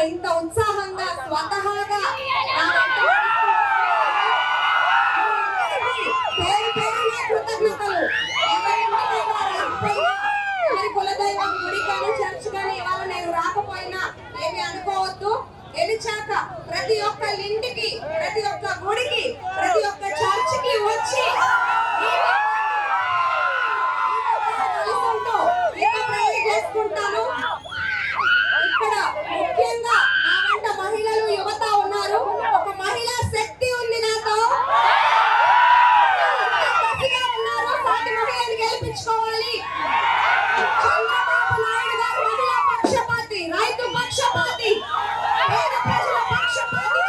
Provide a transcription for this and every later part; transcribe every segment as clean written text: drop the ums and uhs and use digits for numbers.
ఇంత ఉత్సాహంగా స్వతహాగా పేరు పేరున కృతజ్ఞతలు. మరి కులదైవం గుడి కానీ చర్చ్ కానీ ఇవాళ నేను రాకపోయినా ఏమి అనుకోవద్దు. గెలిచాక ప్రతి ఒక్క ఇంటికి, ప్రతి ఒక్క గుడికి, ప్రతి ఒక్క చర్చికి వచ్చి చేసుకుంటాను. ఇక్కడ ముఖ్యంగా నా వెంట మహిళలు, యువత ఉన్నారు. ఒక మహిళా శక్తి ఉంది నాతో ఉన్నారు. సాటి మహిళని గెలిపించుకోవాలి. చంద్రబాబు నాయుడు గారు మహిళా పక్షపాతి, రైతు పక్షపాతి, పేద ప్రజల పక్షపాతి.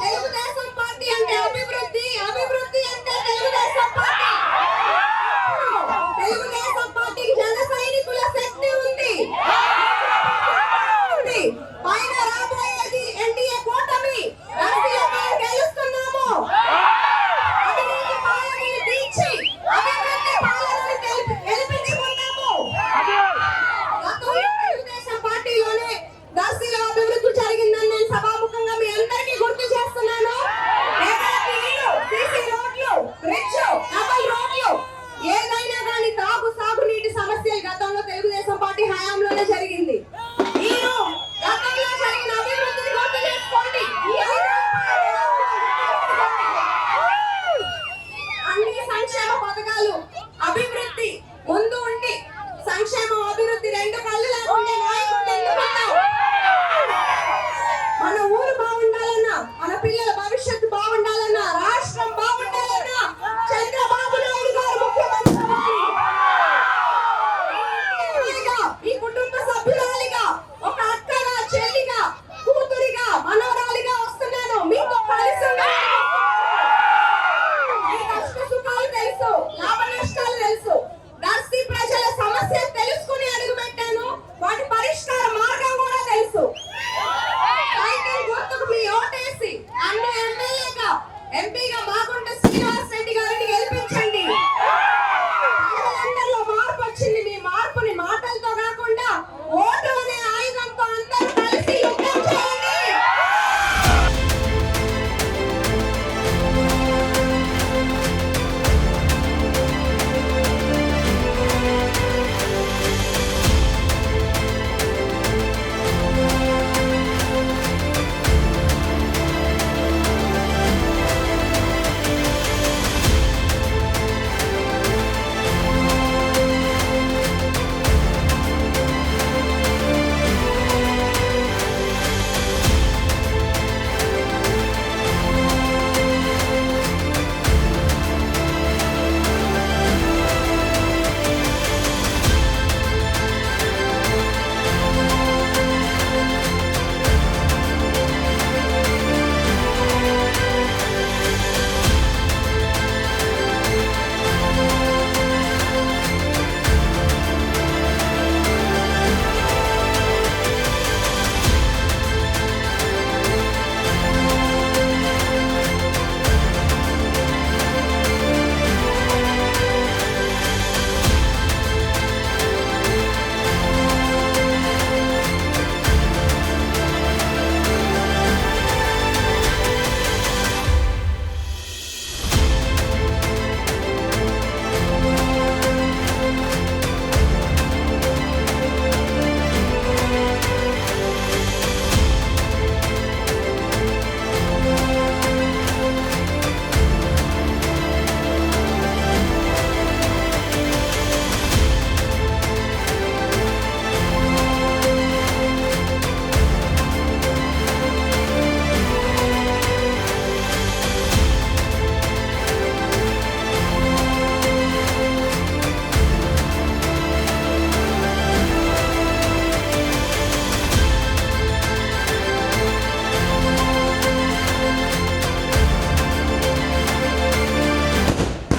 తెలుగుదేశం పార్టీ అంటే అభివృద్ధి, అభివృద్ధి అంటే తెలుగుదేశం పార్టీ. తెలుగుదేశం పార్టీకి జన సైనికుల శక్తి ఉంది. పైన రాబోయేది ఎన్డీఏ కూటమి. గెలుస్తున్నాము. అవినీతి పాలనని తీర్చి అభివృద్ధి పాలనని గెలిపించుకున్నాము. తెలుగుదేశం పార్టీలోనే దర్శిలో అభివృద్ధి జరిగిందని నేను సభాముఖంగా మీ అందరికీ గుర్తు చేస్తున్నాను. సీసీ రోడ్లు, బ్రిడ్జ్, డబుల్ రోడ్లు, ఏదైనా కానీ సాగునీటి సమస్యలు గతంలో తెలుగుదేశం పార్టీ హయాంలోనే జరిగింది. మీరు గతంలో జరిగిన అభివృద్ధిని గుర్తు చేసుకోండి. అన్ని సంక్షేమ పథకాలు, అభివృద్ధి ముందు ఉండి సంక్షేమం అభివృద్ధి రెండు కళ్ళు లేకుండా నాయకుడు ఎందుకున్నావు? మన ఊరు బాగుండాలన్నా, మన పిల్లల భవిష్యత్తు బాగుండాలన్నా, రాష్ట్రం బాగుండాలన్నా చంద్రబాబు నాయుడు గారు ముఖ్యమంత్రి. ఈ కుటుంబ సభ్యురాలిగా, ఒక అక్కగా, చెల్లిగా, కూతురిగా, మనవరాలిగా వస్తున్నాను. మీతో కలిసి మీ కష్ట సుఖాలు తెలుసు, లాభ నష్టాలు తెలుసు. దర్శి ప్రజల సమస్యలు తెలుసుకుని అడుగు పెట్టాను. వాటి పరిష్కార మార్గం కూడా తెలుసు. సైకిల్ గుర్తుకు మీ ఓటేసి నన్ను ఎమ్మెల్యేగా, ఎంపీగా మాగుంట శ్రీనివాస్ రెడ్డి గారిని గెలిపించండి. ప్రజలందరిలో మార్పు వచ్చింది. మీ మార్పుని మాటలతో కాకుండా ఓటు అనే ఆయుధంతో అందరూ కలిసి యుద్ధం చేయండి.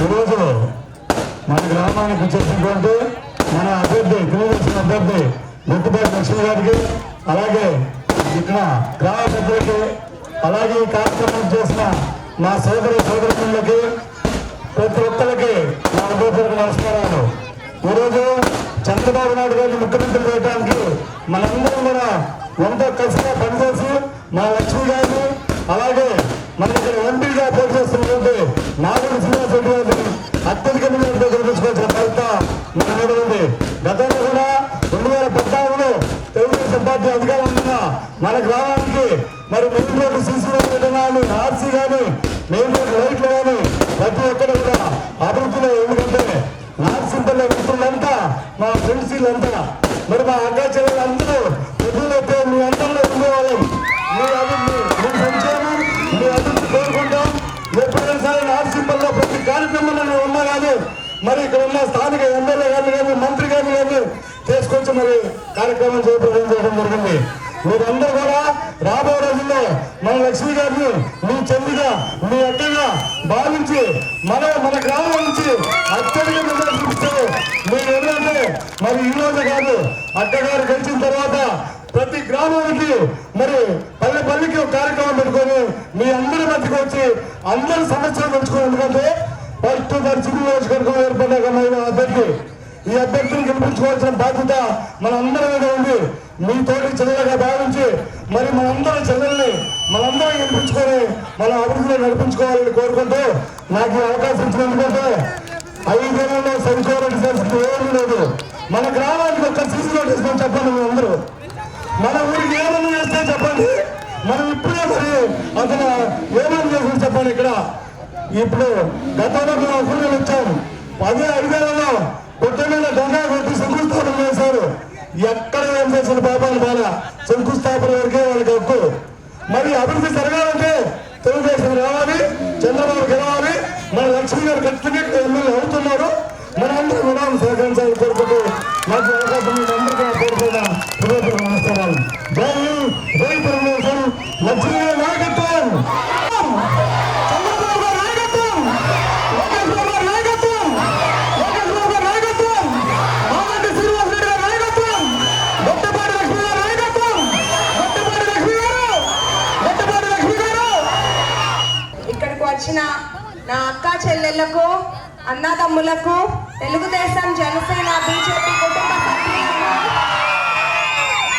ఈరోజు మన గ్రామానికి వచ్చేసినటువంటి మన అభ్యర్థి, తెలుగుదేశం అభ్యర్థి గుర్తుపేట లక్ష్మి గారికి, అలాగే ఇక్కడ గ్రామ పెద్దలకి, అలాగే ఈ కార్యక్రమం చేసిన మా సోదరులకి, ప్రతి ఒక్కరికి నా హృదయపూర్వక నమస్కారాలు. ఈరోజు చంద్రబాబు నాయుడు గారిని ముఖ్యమంత్రి చేయడానికి మనందరం కూడా ఎంతో కసిగా పనిచేసి మన లక్ష్మి గారిని అలాగే మన ఇక్కడ ఎంపీగా పోటీ చేస్తున్నటువంటి నాగూరి శ్రీనివాస్ రెడ్డి గారిని అత్యధిక మెజార్టీతో గెలిపించుకోవాల్సిన బాధ్యత మన మీద ఉంది. గతంలో కూడా 2014లో తెలుగుదేశం పార్టీ అధికారం ఉన్న మన గ్రామానికి మరి మెయిన్ రోడ్డు సీసీ రోడ్డు కానీ ఆర్సీ కానీ మెయిన్ రోడ్డు లైట్లు కానీ ప్రతి ఒక్కరు కూడా అభివృద్ధిలో. ఎందుకంటే నార్సింపల్లో మిత్రులంతా మా ఫ్రెండ్స్ వీళ్ళంతా మరి మా అక్క చెల్లెలందరూ పొద్దులైతే మీ అందరిలో ఉండేవాళ్ళం. మీ సంక్షేమం మీ అభివృద్ధి కోరుకుంటాం. ఎప్పుడైనా సరే నార్సింపల్లో ప్రతి కార్యక్రమంలో నేను ఉన్నా కానీ మరి ఇక్కడ ఉన్న స్థానిక ఎమ్మెల్యే గారిని కానీ మంత్రి గారిని కానీ తీసుకొచ్చి మరి కార్యక్రమం చేయడం జరిగింది. మీరందరూ కూడా రాబోయే రోజుల్లో మన లక్ష్మి గారిని మీ చెల్లిగా మీ అక్కగా భావించి మన గ్రామం నుంచి అత్యధిక మెజార్టీ చూపిస్తారు. మీరు ఏంటంటే మరి ఈ రోజు కాదు, అక్కగారు గెలిచిన తర్వాత ప్రతి గ్రామానికి మరి పల్లెకి ఒక కార్యక్రమం పెట్టుకొని మీ అందరి మధ్యకి వచ్చి అందరి సమస్యలు పెంచుకోవాలి. ఎందుకంటే ఫస్ట్ దర్శనం నియోజకవర్గం ఏర్పడ్డాక అభ్యర్థి ఈ అభ్యర్థిని గెలిపించుకోవాల్సిన బాధ్యత మన అందరి మీద ఉంది. మీ తోటి చెల్లెలుగా భావించి మరి మనందరి చెల్లెల్ని మనందరం గెలిపించుకొని మన అభివృద్ధిలో నడిపించుకోవాలని కోరుకుంటూ నాకు ఈ అవకాశం ఇచ్చినందుకంటే 5 ఏళ్లలో సంక్షేమ పరిస్థితి ఏమీ లేదు. మన గ్రామానికి ఒక్క సీసీ రోడ్ వేసుకొని చెప్పండి. మీ అందరూ మన ఊరికి ఏమన్నా చేస్తే చెప్పండి. మనం ఇప్పుడే మరి అతను ఏమన్నా చేసుకుని చెప్పండి. ఇక్కడ ఇప్పుడు గతంలో మేము ఊళ్ళో వచ్చాము. 5 ఏళ్లలో పొట్ట మీద దొంగ కొట్టి శంకుస్థాపన చేశారు. ఎక్కడ ఏం చేసిన పాపాలు బాల శంకుస్థాపన వరకే వాళ్ళకి హక్కు. మరి అభివృద్ధి జరగాలంటే తెలుగుదేశం రావాలి, చంద్రబాబు గెలవాలి. మన లక్ష్మి గారు ఖచ్చితంగా ఎమ్మెల్యే అవుతున్నారు. మన అందరూ కూడా సహకరించాలని కోరుకుంటూ నాకు అవకాశం అందరికీ కోరుకున్న హృదయపూర్వక నమస్కారాలు. జై తెలుగుదేశం. లక్ష్మి గారి నాయకత్వం, చంద్రబాబు గారి నాయకత్వం, లోకేష్ బాబు గారి నాయకత్వం, లోకేష్ బాబు గారి నాయకత్వం, మాగంటి శ్రీనివాస్ రెడ్డి గారి నాయకత్వం, గొట్టపాటి లక్ష్మి గారి నాయకత్వం, గొట్టపాటి లక్ష్మి గారు, గొట్టపాటి లక్ష్మి గారు. ఇక్కడికి వచ్చిన నా అక్క చెల్లెళ్లకు, అన్నదమ్ములకు, తెలుగుదేశం, జనసేన, బీజేపీ కుటుంబ సభ్యులకు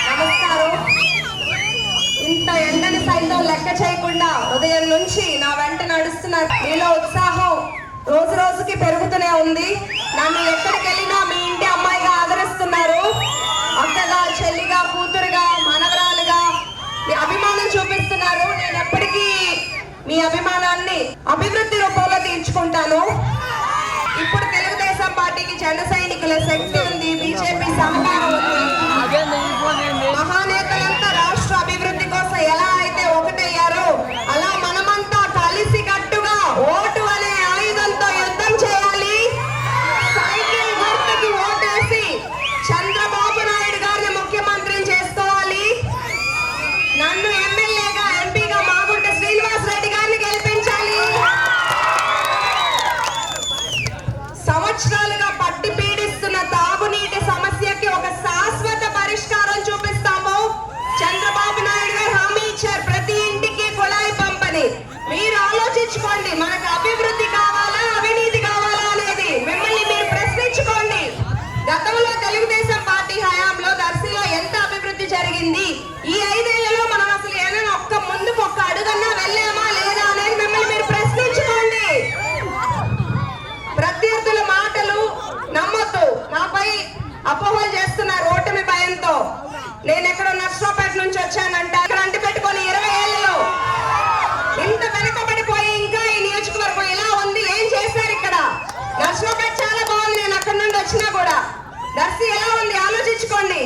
నమస్కారం. ఇంత ఎండని సైతం లెక్క చేయకుండా ఉదయం నుంచి నా వెంట నడుస్తున్న మీలో ఉత్సాహం రోజు రోజుకి పెరుగుతూనే ఉంది. నన్ను ఎక్కడికి వెళ్ళినా మీ ఇంటి అమ్మాయిగా ఆదరిస్తున్నారు. అక్కగా, చెల్లిగా, కూతురుగా, మనవరాలుగా మీ అభిమానం చూపిస్తున్నారు. నేను ఎప్పటికీ మీ అభిమానాన్ని అభివృద్ధి రూపంలో తీర్చుకుంటాను. ఇప్పుడు తెలుగుదేశం పార్టీకి జన సైనికుల శక్తి ఉంది, బీజేపీ సహకారం ఉంది. మహానేతలంతా రాష్ట్ర అభివృద్ధి కోసం ఎలా అయితే ఒకటయ్యారో అలా మనమంతా కలిసి కట్టుగా ఓటు అనే ఆయుధంతో యుద్ధం చేయాలి. సైకిల్ గుర్తుకి ఓటేసి చంద్రబాబు నాయుడు గారిని ముఖ్యమంత్రిని చేసుకోవాలి. నన్ను ఎమ్మెల్యేగా, ఎంపీగా మాగుంట శ్రీనివాస్ రెడ్డి గారిని గెలిపించాలి. సంవత్సరాలుగా పట్టి పీడిస్తున్న తాగునీటి సమస్యకి ఒక శాశ్వత పరిష్కారం చూపిస్తాము. చంద్రబాబు నాయుడు గారు హామీ ఇచ్చారు, ప్రతి ఇంటికి కుళాయి పంపని. మీరు ఆలోచించుకోండి, మనకు అభివృద్ధి కావాలా, అవినీతి కావాలా అనేది మిమ్మల్ని మీరు ప్రశ్నించుకోండి. గతంలో తెలుగుదేశం పార్టీ హయాంలో దర్శిలో ఎంత అభివృద్ధి జరిగింది, ఈ 5 ఏళ్లలో మనం అసలు ఏదైనా ముందుకు ఒక్క అడుగన్నా వెళ్ళామా లేదా అనేది మిమ్మల్ని మీరు ప్రశ్నించుకోండి. ప్రత్యర్థుల మాటలు నమ్మొద్దు. నాపై అపోహలు చేస్తున్నారు ఓటమి భయంతో. నేను ఎక్కడో నర్సరావుపేట నుంచి వచ్చానంట, ఇక్కడ అంటి పెట్టుకొని 20 ఏళ్లలో ఇంత వెనకబడిపోయి ఇంకా ఈ నియోజకవర్గం ఎలా ఉంది, ఏం చేశారు ఇక్కడ? నర్సరావుపేట చాలా బాగుంది, నేను అక్కడి నుండి వచ్చినా కూడా. దర్శి ఎలా ఉంది ఆలోచించుకోండి.